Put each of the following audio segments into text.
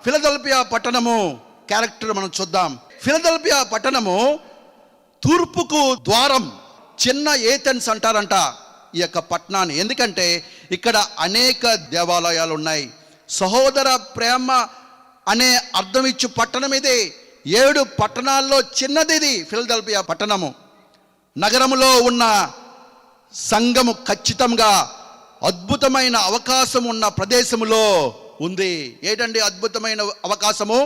ఫిలదెల్ఫియా పట్టణము క్యారెక్టర్ మనం చూద్దాం. ఫిలదెల్ఫియా పట్టణము తూర్పుకు ద్వారం, చిన్న ఏథెన్స్ అంటారంట ఈ యొక్క పట్టణాన్ని. ఎందుకంటే ఇక్కడ అనేక దేవాలయాలు ఉన్నాయి. సహోదర ప్రేమ అనే అర్థం ఇచ్చు పట్టణం ఇది. 7 పట్టణాల్లో చిన్నది ఇది ఫిలదెల్ఫియా పట్టణము. నగరములో ఉన్న సంఘము ఖచ్చితంగా అద్భుతమైన అవకాశం ఉన్న ప్రదేశములో ఉంది. ఏంటండి అద్భుతమైన అవకాశము?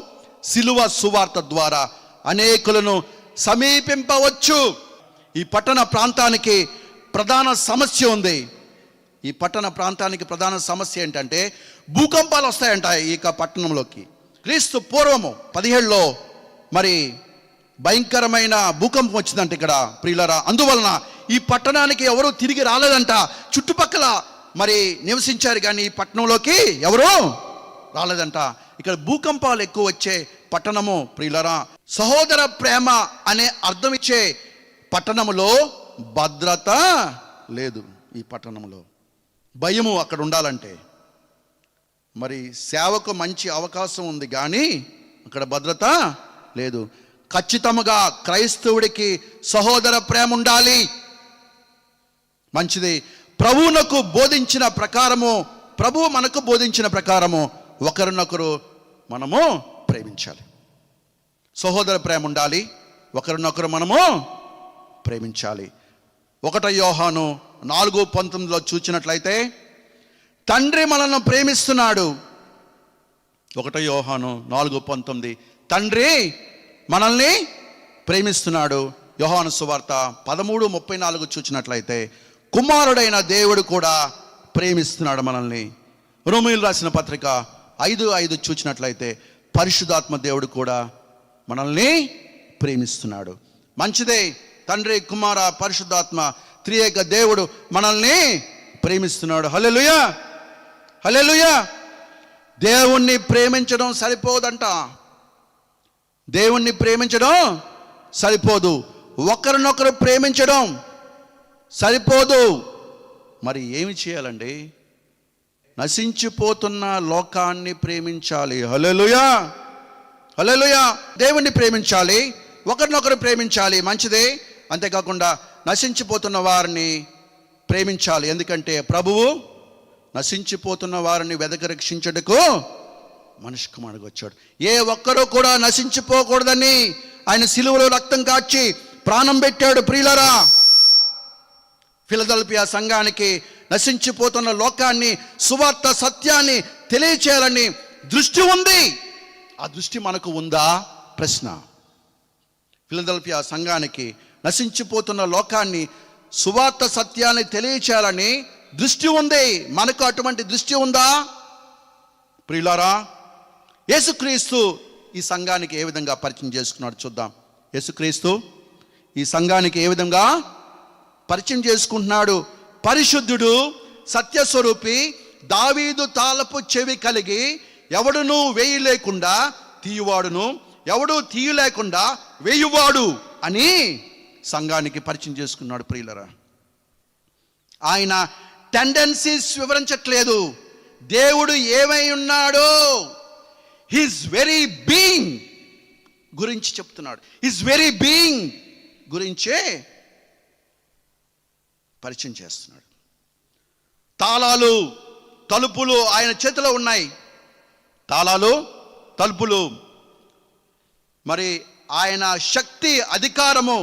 సిలువ సువార్త ద్వారా అనేకులను సమీపింపవచ్చు. ఈ పట్టణ ప్రాంతానికి ప్రధాన సమస్య ఉంది. ఈ పట్టణ ప్రాంతానికి ప్రధాన సమస్య ఏంటంటే భూకంపాలు వస్తాయంట ఈ పట్టణంలోకి. క్రీస్తు పూర్వము 17లో మరి భయంకరమైన భూకంపం వచ్చిందంట ఇక్కడ ప్రియులరా. అందువలన ఈ పట్టణానికి ఎవరు తిరిగి రాలేదంట. చుట్టుపక్కల మరి నివసించారు కానీ ఈ పట్టణంలోకి ఎవరు రాలేదంట. ఇక్కడ భూకంపాలు ఎక్కువ వచ్చే పట్టణము ప్రియులరా. సహోదర ప్రేమ అనే అర్థం ఇచ్చే పట్టణములో భద్రత లేదు. ఈ పట్టణంలో భయము అక్కడ ఉండాలంటే మరి సేవకు మంచి అవకాశం ఉంది కానీ అక్కడ భద్రత లేదు. ఖచ్చితంగా క్రైస్తవుడికి సహోదర ప్రేమ ఉండాలి. మంచిది. ప్రభువునకు బోధించిన ప్రకారము, ప్రభువు మనకు బోధించిన ప్రకారము ఒకరినొకరు మనము ప్రేమించాలి. సహోదర ప్రేమ ఉండాలి. ఒకరినొకరు మనము ప్రేమించాలి. 1 యోహాను 4:19 చూచినట్లయితే తండ్రి మనల్ని ప్రేమిస్తున్నాడు. 1 యోహాను 4:19 తండ్రి మనల్ని ప్రేమిస్తున్నాడు. యోహాను సువార్త 13:34 చూచినట్లయితే కుమారుడైన దేవుడు కూడా ప్రేమిస్తున్నాడు మనల్ని. రోమీయులు రాసిన పత్రిక 5:5 చూచినట్లయితే పరిశుద్ధాత్మ దేవుడు కూడా మనల్ని ప్రేమిస్తున్నాడు. మంచిదే. తండ్రి, కుమార, పరిశుద్ధాత్మ త్రియేక దేవుడు మనల్ని ప్రేమిస్తున్నాడు. హల్లెలూయా, హల్లెలూయా. దేవుణ్ణి ప్రేమించడం సరిపోదంట. దేవుణ్ణి ప్రేమించడం సరిపోదు. ఒకరినొకరు ప్రేమించడం సరిపోదు. మరి ఏమి చేయాలండి? నశించిపోతున్న లోకాన్ని ప్రేమించాలి. హల్లెలూయా, హల్లెలూయా. దేవుణ్ణి ప్రేమించాలి, ఒకరినొకరు ప్రేమించాలి. మంచిదే. అంతేకాకుండా నశించిపోతున్న వారిని ప్రేమించాలి. ఎందుకంటే ప్రభువు నశించిపోతున్న వారిని వెదక రక్షించుటకు మనిషి కుమారుడు వచ్చాడు. ఏ ఒక్కరూ కూడా నశించిపోకూడదని ఆయన సిలువలో రక్తం కార్చి ప్రాణం పెట్టాడు. ప్రియులరా, ఫిలదెల్ఫియా సంఘానికి నశించిపోతున్న లోకాన్ని, సువార్త సత్యాన్ని తెలియచేయాలని దృష్టి ఉంది. ఆ దృష్టి మనకు ఉందా? ప్రశ్న. ఫిలదెల్ఫియా సంఘానికి నశించిపోతున్న లోకాన్ని, సువార్త సత్యాన్ని తెలియచేయాలని దృష్టి ఉంది. మనకు అటువంటి దృష్టి ఉందా? ప్రియులారా, యేసుక్రీస్తు ఈ సంఘానికి ఏ విధంగా పరిచయం చేసుకున్నాడు చూద్దాం. యేసుక్రీస్తు ఈ సంఘానికి ఏ విధంగా పరిచయం చేసుకుంటున్నాడు? పరిశుద్ధుడు, సత్యస్వరూపి, దావీదు తాళపు చెవి కలిగి, ఎవడును వేయి లేకుండా తీయువాడును, ఎవడు తీయు లేకుండా వేయువాడు అని సంఘానికి పరిచయం చేసుకున్నాడు. ప్రియులరా, ఆయన టెండెన్సీస్ వివరించట్లేదు. దేవుడు ఏమై ఉన్నాడో, హిస్ వెరీ బీయింగ్ గురించి చెప్తున్నాడు. హిస్ వెరీ బీయింగ్ గురించే పరిచయం చేస్తున్నాడు. తాళాలు, తలుపులు ఆయన చేతిలో ఉన్నాయి. తాళాలు, తలుపులు. మరి ఆయన శక్తి, అధికారము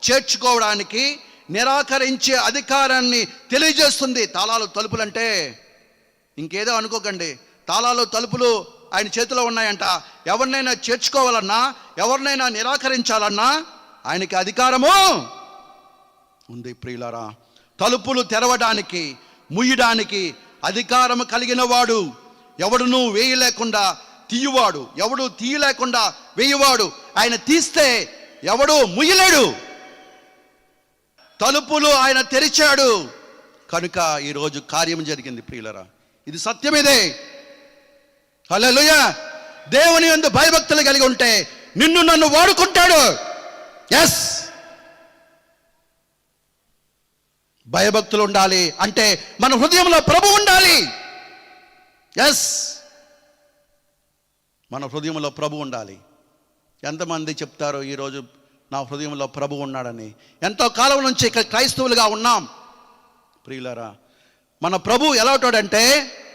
చేర్చుకోవడానికి నిరాకరించే అధికారాన్ని తెలియజేస్తుంది. తాళాలు, తలుపులు అంటే ఇంకేదో అనుకోకండి. తాళాలు, తలుపులు ఆయన చేతిలో ఉన్నాయంట. ఎవరినైనా చేర్చుకోవాలన్నా, ఎవరినైనా నిరాకరించాలన్నా ఆయనకి అధికారము ఉంది. ప్రియులారా, తలుపులు తెరవడానికి, ముయ్యడానికి అధికారము కలిగిన వాడు. ఎవడును వేయలేకుండా తీయువాడు, ఎవడు తీయలేకుండా వేయువాడు. ఆయన తీస్తే ఎవడు ముయ్యలేడు. తలుపులు ఆయన తెరిచాడు కనుక ఈరోజు కార్యం జరిగింది. ప్రియులరా, ఇది సత్యమిదే. హల్లెలూయా. దేవుని యందు భయభక్తులు కలిగి ఉంటే నిన్ను నన్ను వాడుకుంటాడు. ఎస్, భయభక్తులు ఉండాలి అంటే మన హృదయంలో ప్రభు ఉండాలి. ఎస్, మన హృదయంలో ప్రభు ఉండాలి. ఎంతమంది చెప్తారో ఈరోజు నా హృదయంలో ప్రభు ఉన్నాడని? ఎంతో కాలం నుంచి ఇక్కడ క్రైస్తవులుగా ఉన్నాం. ప్రియులారా, మన ప్రభు ఎలా ఉంటాడంటే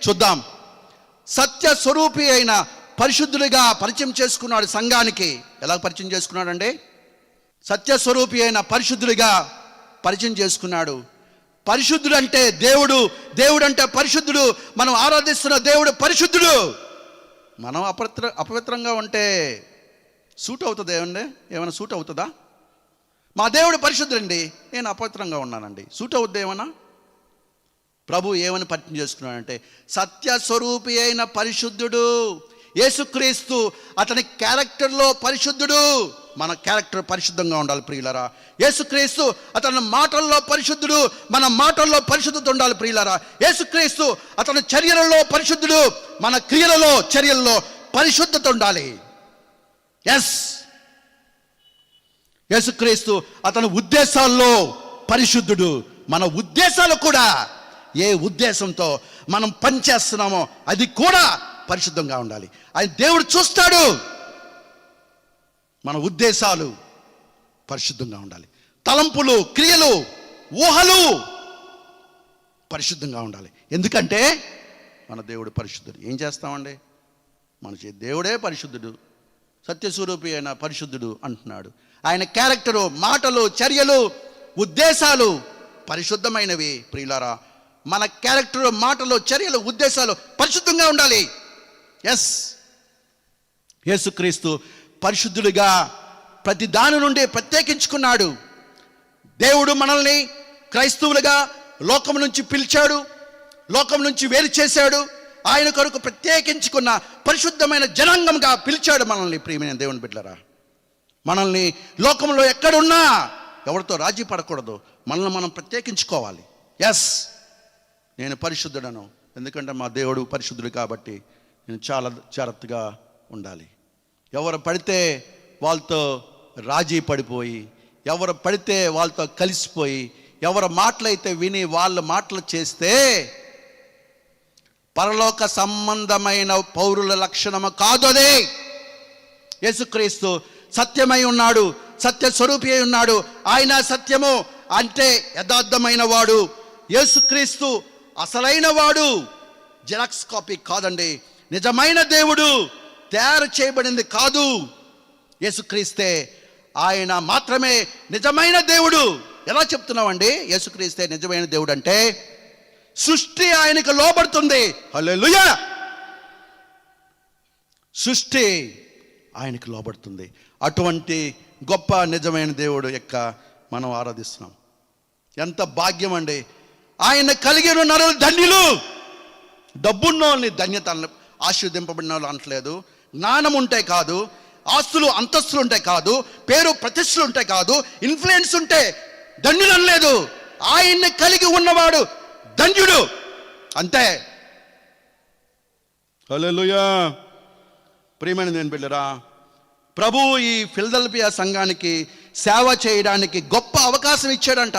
చూద్దాం. సత్య స్వరూపి అయిన పరిశుద్ధుడిగా పరిచయం చేసుకున్నాడు సంఘానికి. ఎలా పరిచయం చేసుకున్నాడండి? సత్య స్వరూపి అయిన పరిశుద్ధుడిగా పరిచయం చేసుకున్నాడు. పరిశుద్ధుడు అంటే దేవుడు, దేవుడు అంటే పరిశుద్ధుడు. మనం ఆరాధిస్తున్న దేవుడు పరిశుద్ధుడు. మనం అపవిత్రంగా ఉంటే సూట్ అవుతుంది ఏమండి? ఏమైనా సూట్ అవుతుందా? మా దేవుడు పరిశుద్ధుడండి, నేను అపవిత్రంగా ఉన్నానండి, సూట్ అవుద్ది ఏమన్నా? ప్రభు ఏమని పరిచయం చేసుకున్నాడంటే సత్య స్వరూపి అయిన పరిశుద్ధుడు. యేసుక్రీస్తు అతని క్యారెక్టర్లో పరిశుద్ధుడు. మన క్యారెక్టర్ పరిశుద్ధంగా ఉండాలి ప్రియులారా. యేసుక్రీస్తు అతని మాటల్లో పరిశుద్ధుడు, మన మాటల్లో పరిశుద్ధత ఉండాలి ప్రియులారా. యేసుక్రీస్తు అతని చర్యలలో పరిశుద్ధుడు, మన క్రియలలో చర్యల్లో పరిశుద్ధత ఉండాలి. ఎస్, యేసుక్రీస్తు అతని ఉద్దేశాల్లో పరిశుద్ధుడు. మన ఉద్దేశాలు కూడా ఏ ఉద్దేశంతో మనం పనిచేస్తున్నామో అది కూడా పరిశుద్ధంగా ఉండాలి. ఆయన దేవుడు చూస్తాడు. మన ఉద్దేశాలు పరిశుద్ధంగా ఉండాలి. తలంపులు, క్రియలు, ఊహలు పరిశుద్ధంగా ఉండాలి. ఎందుకంటే మన దేవుడు పరిశుద్ధుడు. ఏం చేస్తామండి? మన దేవుడే పరిశుద్ధుడు, సత్యస్వరూపి అయిన పరిశుద్ధుడు అంటున్నాడు. ఆయన క్యారెక్టరు, మాటలు, చర్యలు, ఉద్దేశాలు పరిశుద్ధమైనవి. ప్రియులారా, మన క్యారెక్టరు, మాటలు, చర్యలు, ఉద్దేశాలు పరిశుద్ధంగా ఉండాలి. ఎస్, యేసుక్రీస్తు పరిశుద్ధుడిగా ప్రతి దాని నుండి ప్రత్యేకించుకున్నాడు. దేవుడు మనల్ని క్రైస్తవులుగా లోకం నుంచి పిలిచాడు, లోకం నుంచి వేరు చేశాడు. ఆయన కొరకు ప్రత్యేకించుకున్న పరిశుద్ధమైన జనాంగంగా పిలిచాడు మనల్ని. ప్రియమైన దేవుని బిడ్డలారా, మనల్ని లోకంలో ఎక్కడున్నా ఎవరితో రాజీ పడకూడదు. మనల్ని మనం ప్రత్యేకించుకోవాలి. ఎస్, నేను పరిశుద్ధుడను, ఎందుకంటే మా దేవుడు పరిశుద్ధుడు కాబట్టి నేను చాలా జాగ్రత్తగా ఉండాలి. ఎవరు పడితే వాళ్ళతో రాజీ పడిపోయి, ఎవరు పడితే వాళ్ళతో కలిసిపోయి, ఎవరి మాటలైతే విని వాళ్ళ మాటలు చేస్తే పరలోక సంబంధమైన పౌరుల లక్షణము కాదు అది. యేసుక్రీస్తు సత్యమై ఉన్నాడు, సత్య స్వరూపి అయి ఉన్నాడు. ఆయన సత్యము అంటే యథార్థమైన వాడు. యేసుక్రీస్తు అసలైన వాడు, జెరాక్స్ కాపీ కాదండి. నిజమైన దేవుడు, తయారు చేయబడింది కాదు. యేసుక్రీస్తే, ఆయన మాత్రమే నిజమైన దేవుడు. ఎలా చెప్తున్నామండి యేసుక్రీస్తే నిజమైన దేవుడు అంటే? సృష్టి ఆయనకు లోబడుతుంది. హల్లెలూయా! సృష్టి ఆయనకు లోబడుతుంది. అటువంటి గొప్ప నిజమైన దేవుడు యొక్క మనం ఆరాధిస్తున్నాం. ఎంత భాగ్యం అండి! ఆయన కలిగిన నరులు ధన్యులు. డబ్బున్నోళ్ళని ధన్యత ఆశీర్వదింపబడిన వాళ్ళు అనట్లేదు. జ్ఞానం ఉంటే కాదు, ఆస్తులు అంతస్తులు ఉంటే కాదు, పేరు ప్రతిష్టలు ఉంటే కాదు, ఇన్ఫ్లుయెన్స్ ఉంటే ధన్యులు అనలేదు. ఆయన్ని కలిగి ఉన్నవాడు ధన్యుడు, అంతే. హల్లెలూయా! ప్రియమైన దేవుని బిడ్డలారా, ప్రభు ఈ ఫిలదెల్ఫియా సంఘానికి సేవ చేయడానికి గొప్ప అవకాశం ఇచ్చాడంట.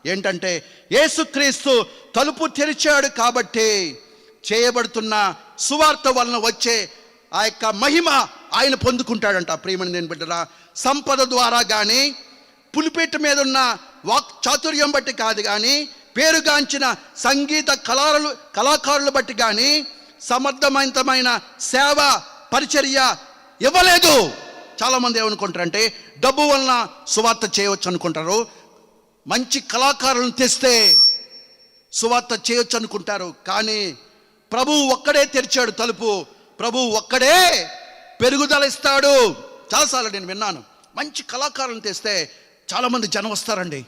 ఏంటంటే యేసుక్రీస్తు తలుపు తెరిచాడు కాబట్టి చేయబడుతున్న సువార్త వలన వచ్చే ఆ యొక్క మహిమ ఆయన పొందుకుంటాడంట. ప్రియమైన దేవుని బిడ్డలారా, సంపద ద్వారా కానీ, పులిపేట మీద ఉన్న వాక్ చాతుర్యం బట్టి కాదు కానీ, పేరుగాంచిన సంగీత కళాకారులు బట్టి కానీ సమర్థవంతమైన సేవ పరిచర్య ఇవ్వలేదు. చాలామంది ఏమనుకుంటారంటే డబ్బు వలన సువార్త చేయవచ్చు అనుకుంటారు. మంచి కళాకారులను తెస్తే సువార్త చేయొచ్చు అనుకుంటారు. కానీ ప్రభువు ఒక్కడే తెరిచాడు తలుపు. ప్రభువు ఒక్కడే పెరుగుదల ఇస్తాడు. చాలాసార్లు నేను విన్నాను, మంచి కళాకారులను తెస్తే చాలామంది జనం వస్తారండి.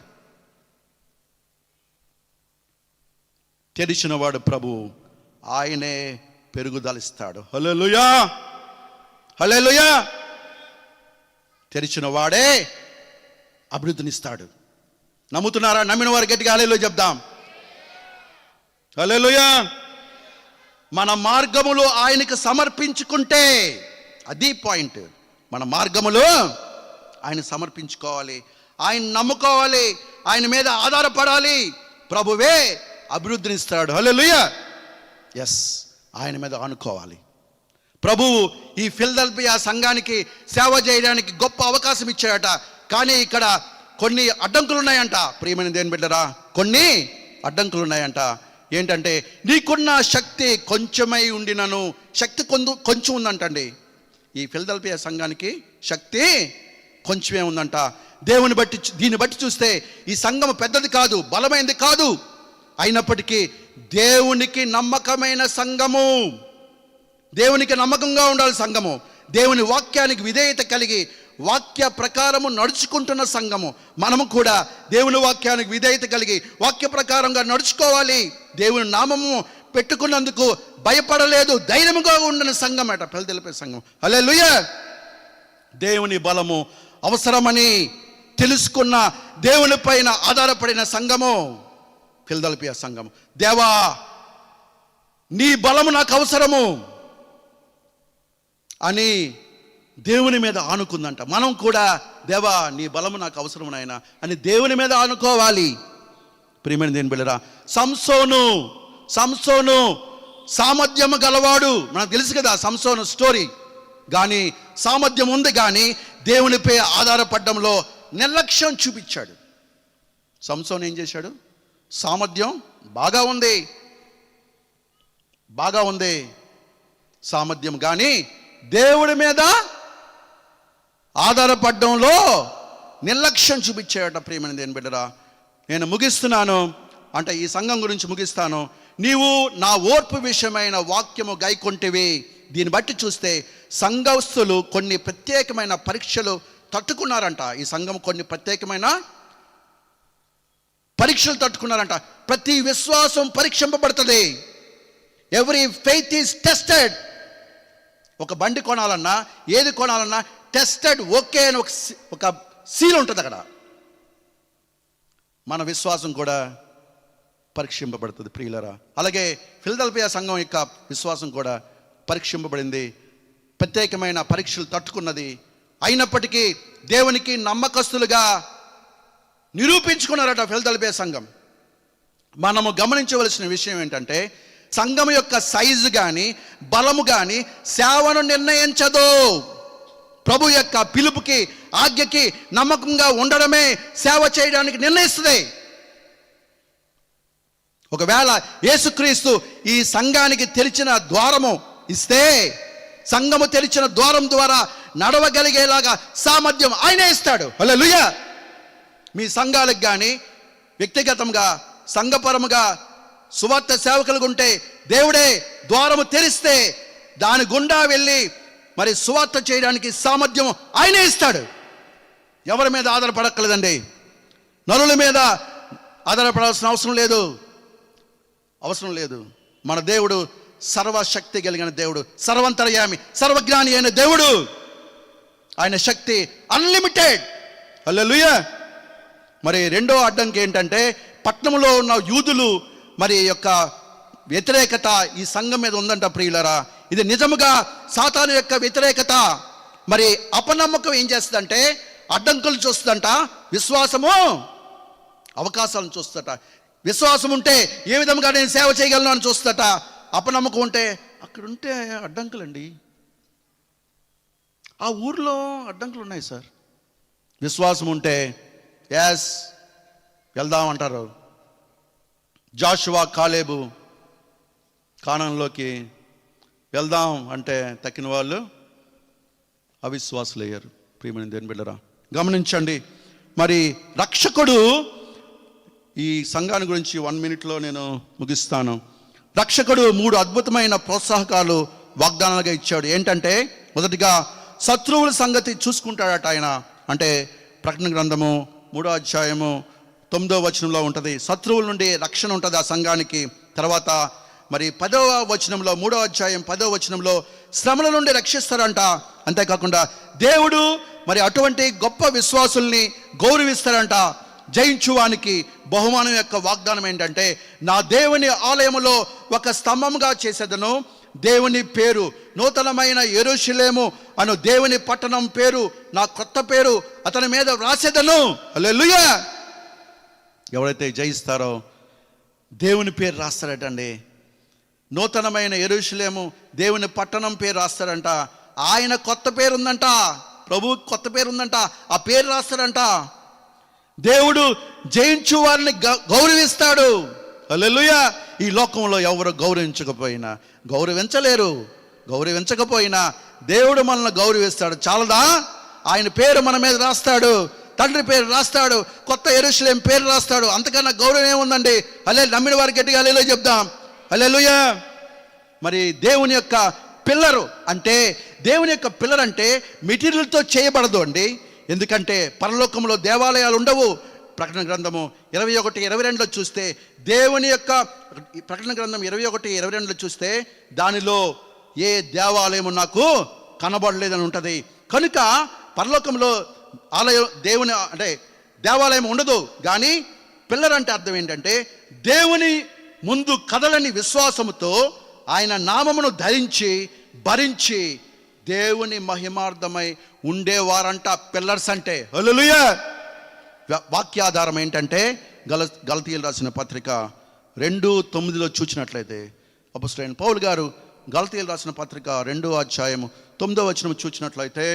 తెరిచిన వాడు ప్రభు, ఆయనే పెరుగుదల ఇస్తాడు. హల్లెలూయా! హల్లెలూయా! తెరిచిన వాడే అభివృద్ధినిస్తాడు. నమ్ముతున్నారా? నమ్మిన వారు గట్టిగా హల్లెలూయా చెప్దాం. హల్లెలూయా! మన మార్గములు ఆయనకు సమర్పించుకుంటే, అది పాయింట్. మన మార్గములు ఆయన సమర్పించుకోవాలి, ఆయన నమ్ముకోవాలి, ఆయన మీద ఆధారపడాలి. ప్రభువే అభివృద్ధినిస్తాడు. హల్లెలూయా! ఎస్, ఆయన మీద ఆనుకోవాలి. ప్రభువు ఈ ఫిలదెల్ఫియా సంఘానికి సేవ చేయడానికి గొప్ప అవకాశం ఇచ్చాడట. కానీ ఇక్కడ కొన్ని అడ్డంకులు ఉన్నాయంట. ప్రియమైన దేవుని బిడ్డరా, కొన్ని అడ్డంకులు ఉన్నాయంట. ఏంటంటే, నీకున్న శక్తి కొంచెమై ఉండినను, శక్తి కొంచెం ఉందంటండి. ఈ ఫిలదెల్ఫియా సంఘానికి శక్తి కొంచెమే ఉందంట. దీన్ని బట్టి చూస్తే ఈ సంఘం పెద్దది కాదు, బలమైనది కాదు. అయినప్పటికీ దేవునికి నమ్మకమైన సంఘము, దేవునికి నమ్మకంగా ఉండాలి సంఘము, దేవుని వాక్యానికి విధేయత కలిగి వాక్య ప్రకారము నడుచుకుంటున్న సంఘము. మనము కూడా దేవుని వాక్యానికి విధేయత కలిగి వాక్య ప్రకారంగా నడుచుకోవాలి. దేవుని నామము పెట్టుకున్నందుకు భయపడలేదు, ధైర్యముగా ఉండిన సంఘం అట ఫిలదెల్ఫియా సంఘం. హల్లెలూయా. దేవుని బలము అవసరమని తెలుసుకున్న, దేవుని పైన ఆధారపడిన సంఘము ఫిలదెల్ఫియా సంఘము. దేవా, నీ బలము నాకు అవసరము అని దేవుని మీద ఆనుకుందంట. మనం కూడా దేవా, నీ బలము నాకు అవసరం నాయనా అని దేవుని మీద ఆనుకోవాలి. ప్రియమైన దేవుని బిడ్డలారా, సంసోను సామర్థ్యము గలవాడు. మనకు తెలుసు కదా సంసోను స్టోరీ. కానీ సామర్థ్యం ఉంది, కానీ దేవునిపై ఆధారపడడంలో నిర్లక్ష్యం చూపించాడు. సంసోను ఏం చేశాడు? సామర్థ్యం బాగా ఉంది సామర్థ్యం, కానీ దేవుడి మీద ఆధారపడడంలో నిర్లక్ష్యం చూపించాడట. ప్రియమైన దేవుని బిడ్డరా, నేను ముగిస్తున్నాను, అంటే ఈ సంఘం గురించి ముగిస్తాను. నీవు నా ఓర్పు విషయమైన వాక్యము గైకొంటివి. దీన్ని బట్టి చూస్తే సంఘస్థులు కొన్ని ప్రత్యేకమైన పరీక్షలు తట్టుకున్నారంట. ఈ సంఘం కొన్ని ప్రత్యేకమైన పరీక్షలు తట్టుకున్నారంట. ప్రతి విశ్వాసం పరీక్షింపబడుతుంది. Every faith is tested. ఒక బండి కొనాలన్నా, ఏది కొనాలన్నా టెస్టెడ్ ఓకే అని ఒక సీల్ ఉంటుంది అక్కడ. మన విశ్వాసం కూడా పరీక్షింపబడుతుంది ప్రియులరా. అలాగే ఫిలదెల్ఫియా సంఘం యొక్క విశ్వాసం కూడా పరీక్షింపబడింది, ప్రత్యేకమైన పరీక్షలు తట్టుకున్నది. అయినప్పటికీ దేవునికి నమ్మకస్తులుగా నిరూపించుకున్నారట ఫిలదెల్ఫియా సంఘం. మనము గమనించవలసిన విషయం ఏంటంటే, సంఘం యొక్క సైజు కానీ బలము కానీ సేవను నిర్ణయించదు. ప్రభు యొక్క పిలుపుకి, ఆజ్ఞకి నమ్మకంగా ఉండడమే సేవ చేయడానికి నిర్ణయిస్తుంది. ఒకవేళ యేసుక్రీస్తు ఈ సంఘానికి తెరిచిన ద్వారము ఇస్తే, సంఘము తెరిచిన ద్వారం ద్వారా నడవగలిగేలాగా సామర్థ్యం ఆయనే ఇస్తాడు. హల్లెలూయా. మీ సంఘాలకు కానీ వ్యక్తిగతంగా సంఘపరముగా సువార్త సేవకులుగా ఉంటే, దేవుడే ద్వారము తెరిస్తే దాని గుండా వెళ్ళి మరి సువార్త చేయడానికి సామర్థ్యం ఆయనే ఇస్తాడు. ఎవరి మీద ఆధారపడక్కలేదండి, నరుల మీద ఆధారపడాల్సిన అవసరం లేదు. మన దేవుడు సర్వశక్తి కలిగిన దేవుడు, సర్వంతర్యామి, సర్వజ్ఞాని అయిన దేవుడు. ఆయన శక్తి అన్లిమిటెడ్. హల్లెలూయా. మరి రెండో అడ్డంకి ఏంటంటే, పట్టణంలో ఉన్న యూదులు మరి యొక్క వ్యతిరేకత ఈ సంఘం మీద ఉందంట ప్రియులరా. ఇది నిజముగా సాతాను యొక్క వ్యతిరేకత. మరి అపనమ్మకం ఏం చేస్తుందంటే, అడ్డంకులు చూస్తుందంట, విశ్వాసము అవకాశాలను చూస్తుందట. విశ్వాసం ఉంటే ఏ విధంగా నేను సేవ చేయగలను అని చూస్తుందట. అపనమ్మకం ఉంటే అక్కడ ఉంటే అడ్డంకులండి, ఆ ఊర్లో అడ్డంకులు ఉన్నాయి సార్. విశ్వాసం ఉంటే ఎస్ వెళ్దాం అంటారు. జాషువా, కాలేబు కానానులోకి వెళ్దాం అంటే తక్కిన వాళ్ళు అవిశ్వాసులు అయ్యారు. ప్రియమైన దేవుని బిడ్డరా, గమనించండి. మరి రక్షకుడు, ఈ సంఘాన్ని గురించి 1 మినిట్లో నేను ముగిస్తాను. రక్షకుడు 3 అద్భుతమైన ప్రోత్సాహకాలు వాగ్దానాలుగా ఇచ్చాడు. ఏంటంటే, మొదటిగా శత్రువుల సంగతి చూసుకుంటాడట ఆయన. అంటే ప్రకటన గ్రంథము 3వ అధ్యాయము 9వ వచనంలో ఉంటుంది. శత్రువుల నుండి రక్షణ ఉంటుంది ఆ సంఘానికి. తర్వాత మరి 10వ వచనంలో, 3వ అధ్యాయం 10వ వచనంలో శ్రమల నుండి రక్షిస్తారంట. అంతేకాకుండా దేవుడు మరి అటువంటి గొప్ప విశ్వాసుల్ని గౌరవిస్తారంట. జయించువానికి బహుమానం యొక్క వాగ్దానం ఏంటంటే, నా దేవుని ఆలయములో ఒక స్తంభముగా చేసేదను, దేవుని పేరు నూతనమైన యెరూషలేము అను దేవుని పట్టణం పేరు, నా కొత్త పేరు అతని మీద వ్రాసేదను. హల్లెలూయా. ఎవరైతే జయిస్తారో దేవుని పేరు రాస్తారటండి. నూతనమైన యెరూషలేము దేవుని పట్టణం పేరు రాస్తాడంట. ఆయన కొత్త పేరు ఉందంట, ప్రభు కొత్త పేరు ఉందంట, ఆ పేరు రాస్తాడంట. దేవుడు జయించు వారిని గౌరవిస్తాడు. హల్లెలూయా. ఈ లోకంలో ఎవరు గౌరవించకపోయినా దేవుడు మనల్ని గౌరవిస్తాడు. చాలదా? ఆయన పేరు మన మీద రాస్తాడు, తండ్రి పేరు రాస్తాడు, కొత్త యెరూషలేము పేరు రాస్తాడు. అంతకన్నా గౌరవం ఏముందండి? నమ్మిన వారికి గట్టిగా హల్లెలూయా చెప్దాం. హల్లెలూయా. మరి దేవుని యొక్క పిల్లరు అంటే, దేవుని యొక్క పిల్లర్ అంటే మెటీరియల్తో చేయబడదు అండి. ఎందుకంటే పరలోకంలో దేవాలయాలు ఉండవు. ప్రకటన గ్రంథము 21:22 చూస్తే దేవుని యొక్క ప్రకటన గ్రంథం 21:22 చూస్తే దానిలో ఏ దేవాలయము నాకు కనబడలేదని ఉంటుంది. కనుక పరలోకంలో ఆలయం దేవుని అంటే దేవాలయం ఉండదు. కానీ పిల్లర్ అంటే అర్థం ఏంటంటే దేవుని ముందు కదలని విశ్వాసముతో ఆయన నామమును ధరించి భరించి దేవుని మహిమార్థమై ఉండేవారంట పిల్లర్స్ అంటే. హల్లెలూయా. వాక్యాధారం ఏంటంటే గలతీయులు రాసిన పత్రిక 2:9 చూసినట్లయితే అపొస్తలుడైన పౌలు గారు గలతీయులు రాసిన పత్రిక 2:9 చూసినట్లయితే,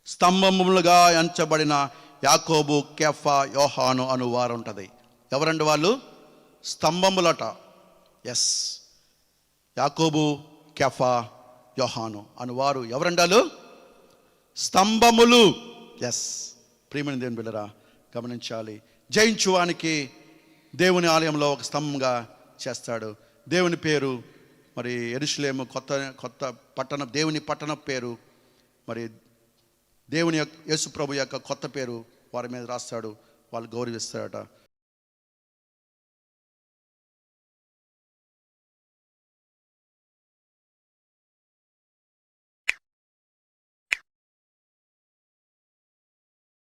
స్తంభములుగా ఎంచబడిన యాకోబు, కేఫా, యోహాను అను వారు ఉంటుంది. ఎవరండి వాళ్ళు? స్తంభములట. ఎస్, యాకోబు, కేఫా, యోహాను అనువారు ఎవరండాలు? స్తంభములు. ఎస్, ప్రియమైన దేవుని బిడ్డరా గమనించాలి. జయించువానికి దేవుని ఆలయంలో ఒక స్తంభంగా చేస్తాడు. దేవుని పేరు మరి యెరూషలేము కొత్త పట్టణం, దేవుని పట్టణం పేరు, మరి దేవుని యేసు ప్రభు యొక్క కొత్త పేరు వారి మీద రాస్తాడు. వాళ్ళు గౌరవిస్తారట.